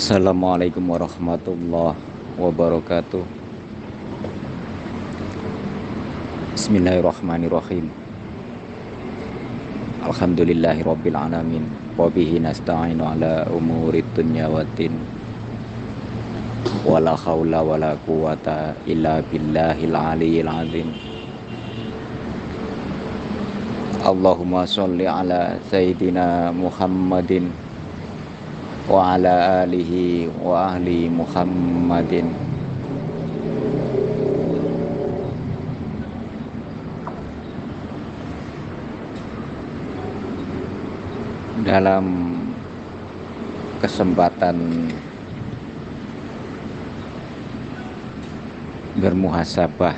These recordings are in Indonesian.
Assalamualaikum warahmatullahi wabarakatuh. Bismillahirrahmanirrahim. Alhamdulillahirabbil alamin. Wa bihi nasta'inu ala umurid dunya waddin. Wala haula wala quwata illa billahil aliyyil azim. Allahumma sholli ala sayyidina Muhammadin wa ala alihi wa ahli Muhammadin. Dalam kesempatan bermuhasabah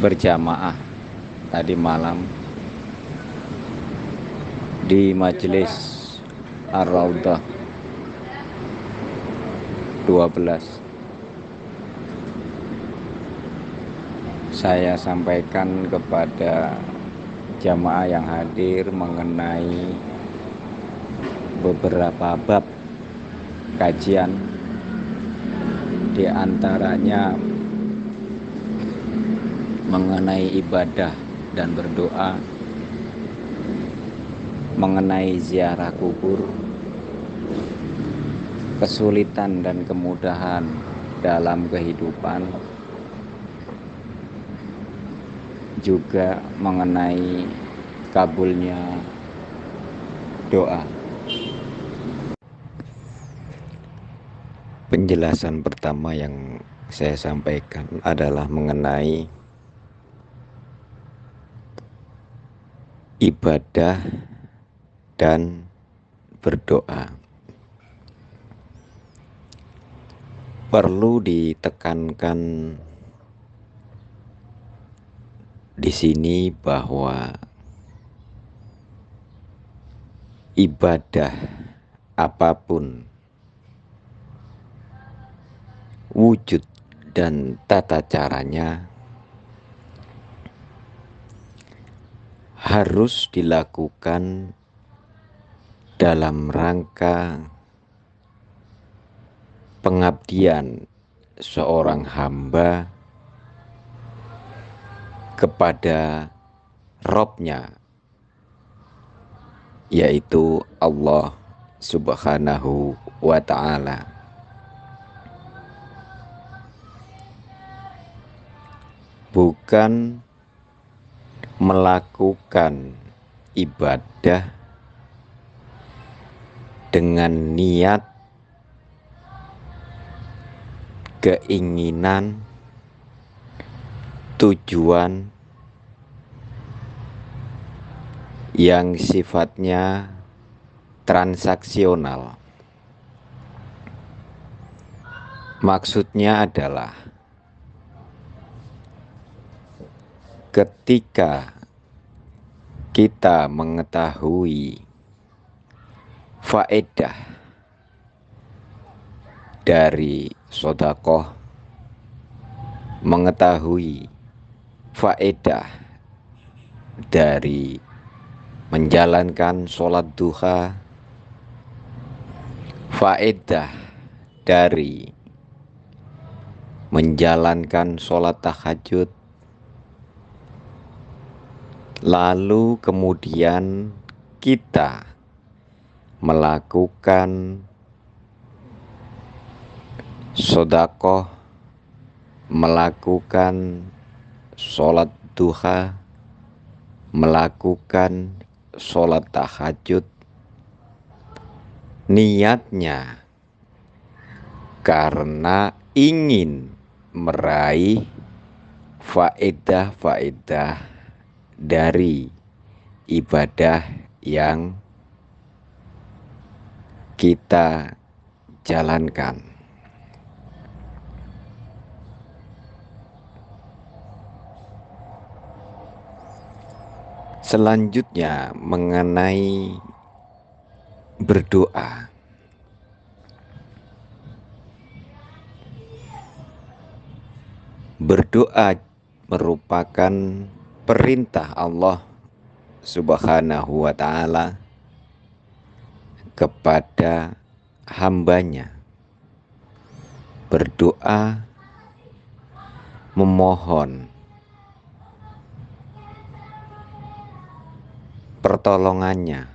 berjamaah tadi malam di majelis Ar-Raudhah 12, saya sampaikan kepada jamaah yang hadir mengenai beberapa bab kajian, di antaranya mengenai ibadah dan berdoa, mengenai ziarah kubur, kesulitan dan kemudahan dalam kehidupan, juga mengenai kabulnya doa. Penjelasan pertama yang saya sampaikan adalah mengenai ibadah dan berdoa. Perlu ditekankan di sini bahwa ibadah apapun, wujud dan tata caranya harus dilakukan dalam rangka pengabdian seorang hamba kepada Robnya, yaitu Allah Subhanahu wa ta'ala. Bukan melakukan ibadah dengan niat, keinginan, tujuan yang sifatnya transaksional. Maksudnya adalah ketika kita mengetahui faedah dari sedekah, mengetahui faedah dari menjalankan sholat duha, faedah dari menjalankan sholat tahajud, lalu kemudian kita melakukan sedekah, melakukan sholat duha, melakukan sholat tahajud, niatnya karena ingin meraih faedah-faedah dari ibadah yang kita jalankan. Selanjutnya mengenai berdoa. Berdoa merupakan perintah Allah Subhanahu wa ta'ala kepada hambanya berdoa memohon pertolongannya,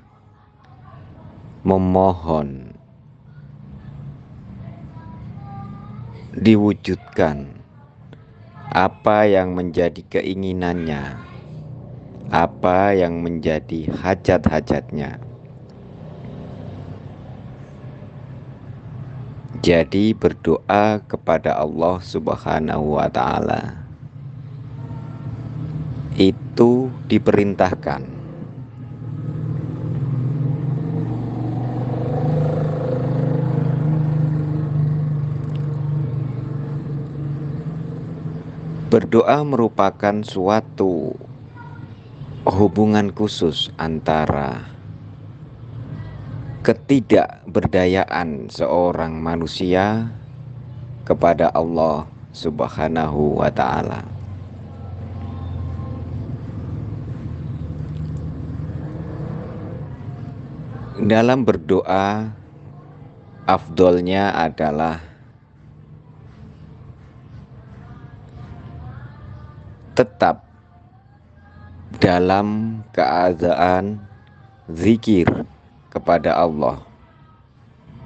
memohon diwujudkan apa yang menjadi keinginannya, apa yang menjadi hajat-hajatnya. Jadi berdoa kepada Allah Subhanahu wa ta'ala itu diperintahkan. Berdoa merupakan suatu hubungan khusus antara ketidakberdayaan seorang manusia kepada Allah Subhanahu wa ta'ala. Dalam berdoa, afdolnya adalah tetap dalam keadaan zikir kepada Allah,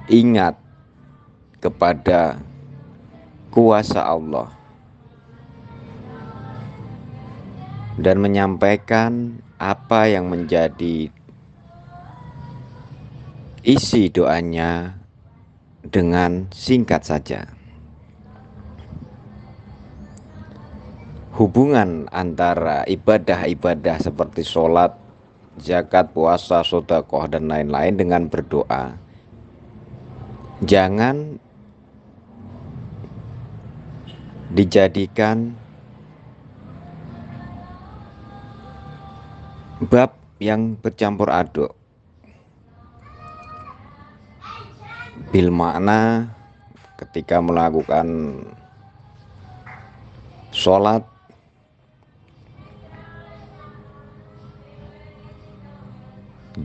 ingat kepada kuasa Allah, dan menyampaikan apa yang menjadi isi doanya dengan singkat saja. Hubungan antara ibadah-ibadah seperti sholat, zakat, puasa, sedekah, dan lain-lain dengan berdoa, jangan dijadikan bab yang bercampur aduk. Bil makna ketika melakukan sholat,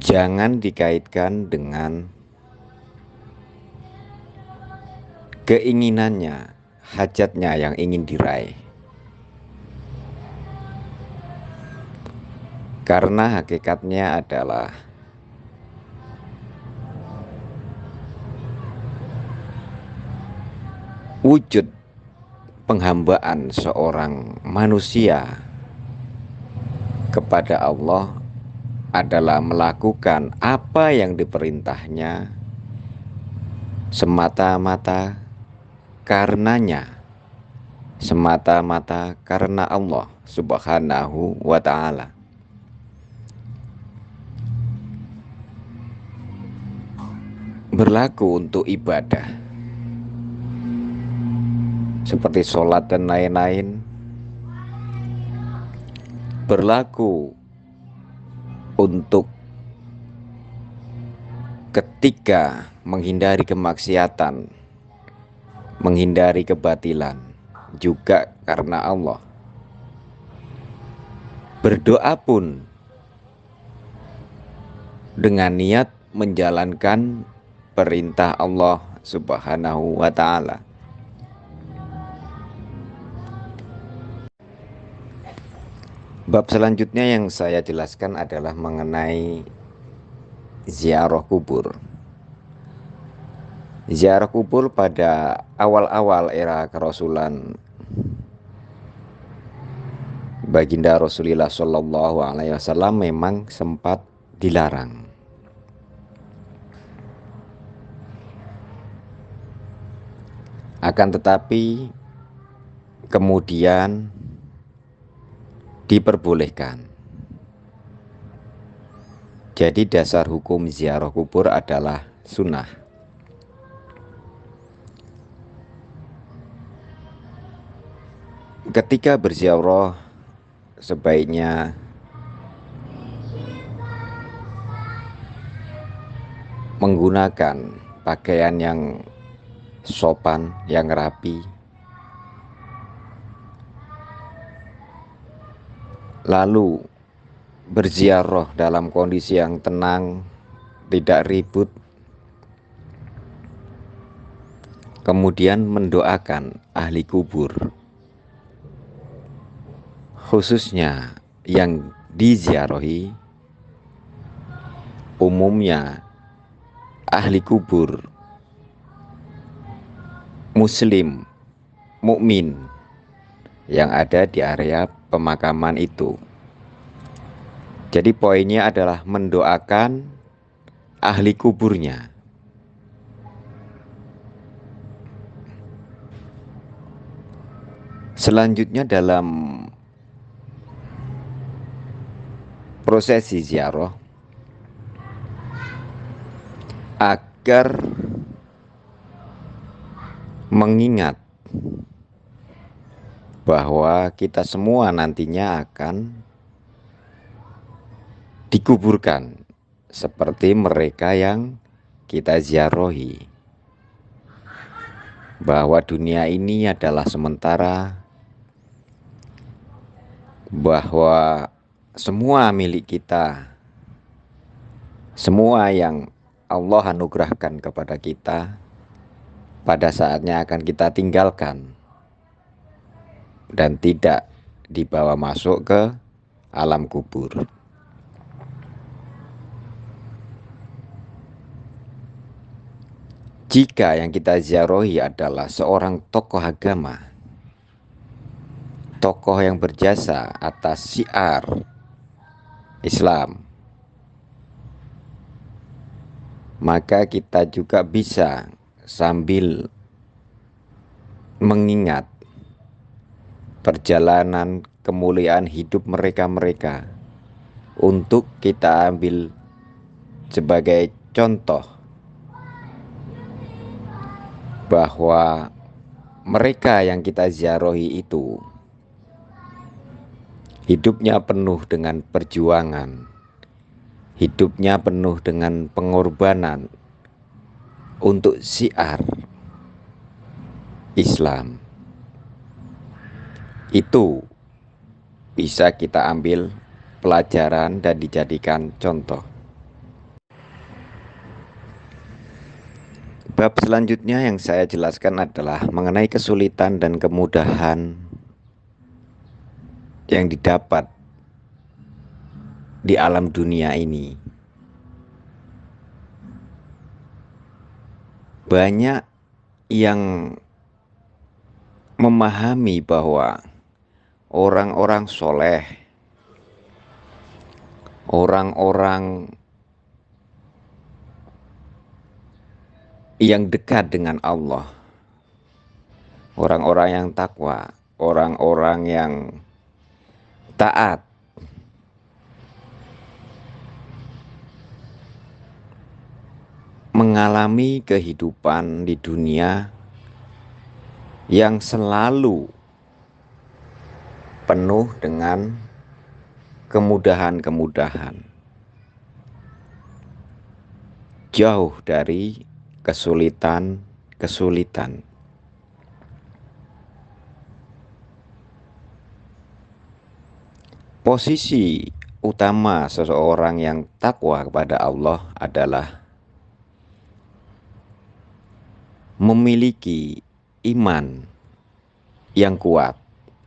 jangan dikaitkan dengan keinginannya, hajatnya yang ingin diraih. Karena hakikatnya adalah wujud penghambaan seorang manusia kepada Allah adalah melakukan apa yang diperintahnya semata-mata karenanya, semata-mata karena Allah Subhanahu wa ta'ala. Berlaku untuk ibadah seperti sholat dan lain-lain, berlaku untuk ketika menghindari kemaksiatan, menghindari kebatilan, juga karena Allah. Berdoa pun dengan niat menjalankan perintah Allah Subhanahu wa ta'ala. Bab selanjutnya yang saya jelaskan adalah mengenai ziarah kubur. Ziarah kubur pada awal-awal era kerasulan baginda Rasulullah Shallallahu Alaihi Wasallam memang sempat dilarang. Akan tetapi kemudian diperbolehkan. Jadi dasar hukum ziarah kubur adalah sunnah. Ketika berziarah sebaiknya menggunakan pakaian yang sopan, yang rapi, lalu berziarah dalam kondisi yang tenang, tidak ribut, kemudian mendoakan ahli kubur, khususnya yang diziarahi umumnya ahli kubur muslim mukmin yang ada di area pemakaman itu. Jadi poinnya adalah mendoakan ahli kuburnya. Selanjutnya dalam prosesi ziarah, agar mengingat bahwa kita semua nantinya akan dikuburkan seperti mereka yang kita ziarahi, bahwa dunia ini adalah sementara, bahwa semua milik kita, semua yang Allah anugerahkan kepada kita pada saatnya akan kita tinggalkan dan tidak dibawa masuk ke alam kubur. Jika yang kita ziarahi adalah seorang tokoh agama, tokoh yang berjasa atas syiar Islam, maka kita juga bisa sambil mengingat perjalanan kemuliaan hidup mereka-mereka untuk kita ambil sebagai contoh bahwa mereka yang kita ziarahi itu hidupnya penuh dengan perjuangan, hidupnya penuh dengan pengorbanan untuk syiar Islam. Itu bisa kita ambil pelajaran dan dijadikan contoh. Bab selanjutnya yang saya jelaskan adalah mengenai kesulitan dan kemudahan yang didapat di alam dunia ini. Banyak yang memahami bahwa orang-orang soleh, orang-orang yang dekat dengan Allah, orang-orang yang takwa, orang-orang yang taat, mengalami kehidupan di dunia yang selalu penuh dengan kemudahan-kemudahan, jauh dari kesulitan-kesulitan. Posisi utama seseorang yang takwa kepada Allah adalah memiliki iman yang kuat,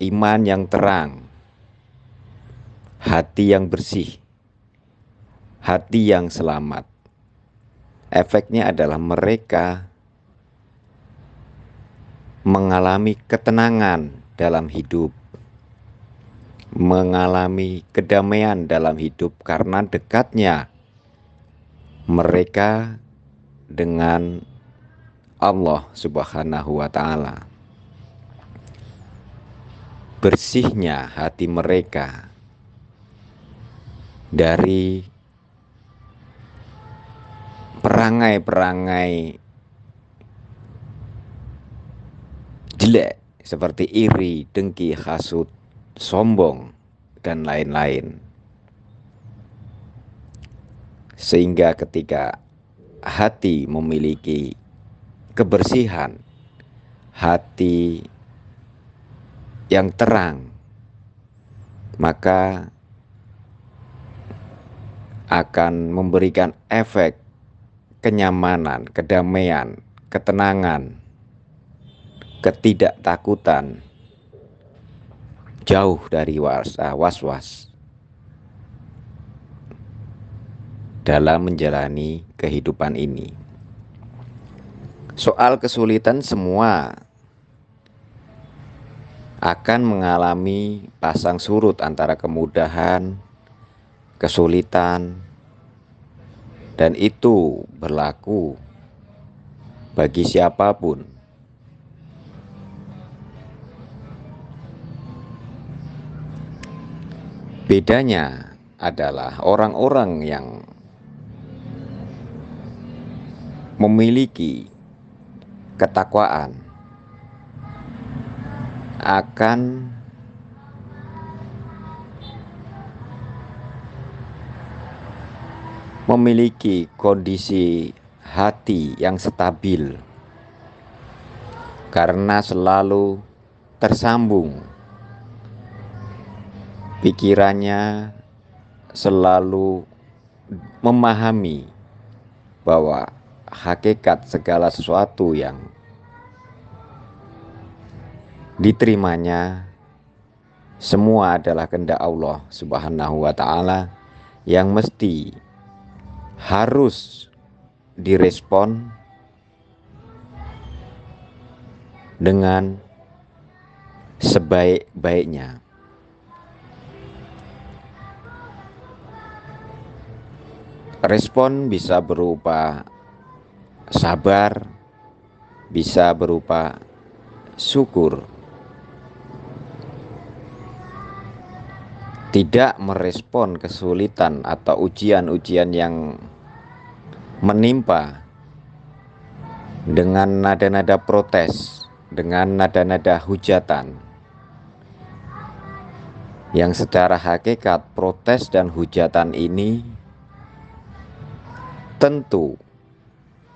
iman yang terang, hati yang bersih, hati yang selamat. Efeknya adalah mereka mengalami ketenangan dalam hidup, mengalami kedamaian dalam hidup karena dekatnya mereka dengan Allah Subhanahu wa Ta'ala. Bersihnya hati mereka dari perangai-perangai jelek seperti iri, dengki, hasut, sombong, dan lain-lain. Sehingga ketika hati memiliki kebersihan, hati yang terang, maka akan memberikan efek kenyamanan, kedamaian, ketenangan ketidaktakutan, jauh dari was-was dalam menjalani kehidupan ini. Soal kesulitan, semua akan mengalami pasang surut antara kemudahan, kesulitan, dan itu berlaku bagi siapapun. Bedanya adalah orang-orang yang memiliki ketakwaan akan memiliki kondisi hati yang stabil karena selalu tersambung, pikirannya selalu memahami bahwa hakikat segala sesuatu yang diterimanya semua adalah kehendak Allah Subhanahu wa ta'ala yang mesti harus direspon dengan sebaik-baiknya. Respon bisa berupa sabar, bisa berupa syukur. Tidak merespon kesulitan atau ujian-ujian yang menimpa dengan nada-nada protes, dengan nada-nada hujatan, yang secara hakikat protes dan hujatan ini tentu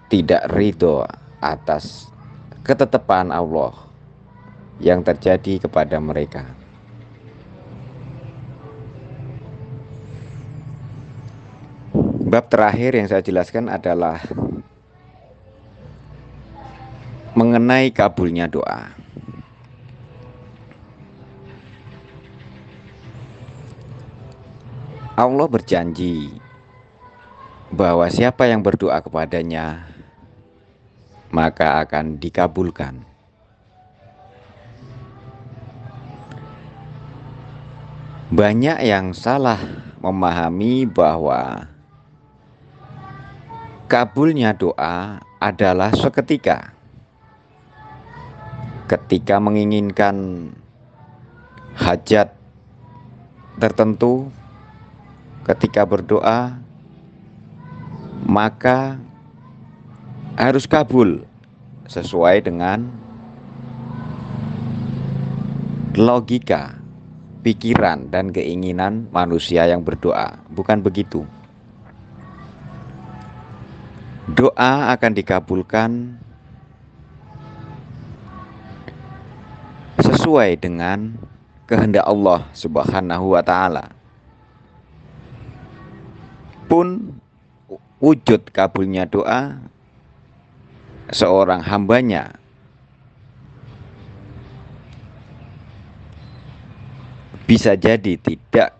tidak ridho atas ketetapan Allah yang terjadi kepada mereka. Bab terakhir yang saya jelaskan adalah mengenai kabulnya doa. Allah berjanji bahwa siapa yang berdoa kepadanya maka akan dikabulkan. Banyak yang salah memahami bahwa kabulnya doa adalah seketika. Ketika menginginkan hajat tertentu, ketika berdoa, maka harus kabul sesuai dengan logika, pikiran, dan keinginan manusia yang berdoa. Bukan begitu. Doa akan dikabulkan sesuai dengan kehendak Allah Subhanahu wa ta'ala. Pun wujud kabulnya doa seorang hambanya bisa jadi tidak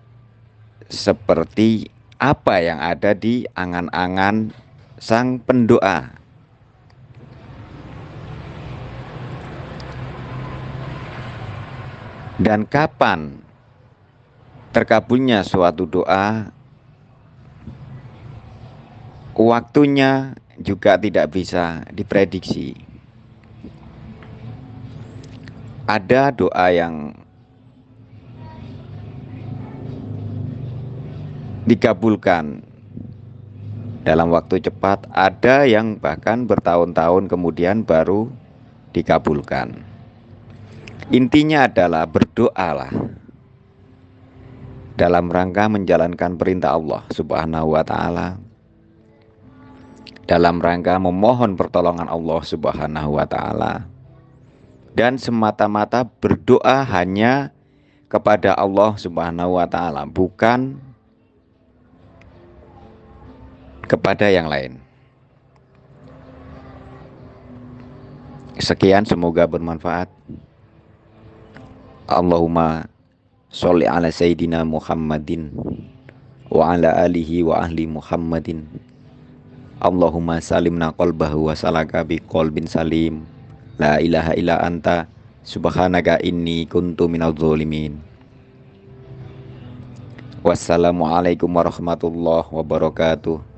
seperti apa yang ada di angan-angan sang pendoa. Dan kapan terkabulnya suatu doa, waktunya juga tidak bisa diprediksi. Ada doa yang dikabulkan dalam waktu cepat, ada yang bahkan bertahun-tahun kemudian baru dikabulkan. Intinya adalah berdoalah dalam rangka menjalankan perintah Allah Subhanahu wa ta'ala, dalam rangka memohon pertolongan Allah Subhanahu wa ta'ala, dan semata-mata berdoa hanya kepada Allah Subhanahu wa ta'ala, bukan kepada yang lain. Sekian, semoga bermanfaat. Allahumma sholli ala Sayyidina Muhammadin wa ala alihi wa ahli Muhammadin. Allahumma salimna qalbahu wa salaka bi qalbin salim. La ilaha illa anta subhanaka inni kuntu minadz zalimin. Wassalamualaikum warahmatullahi wabarakatuh.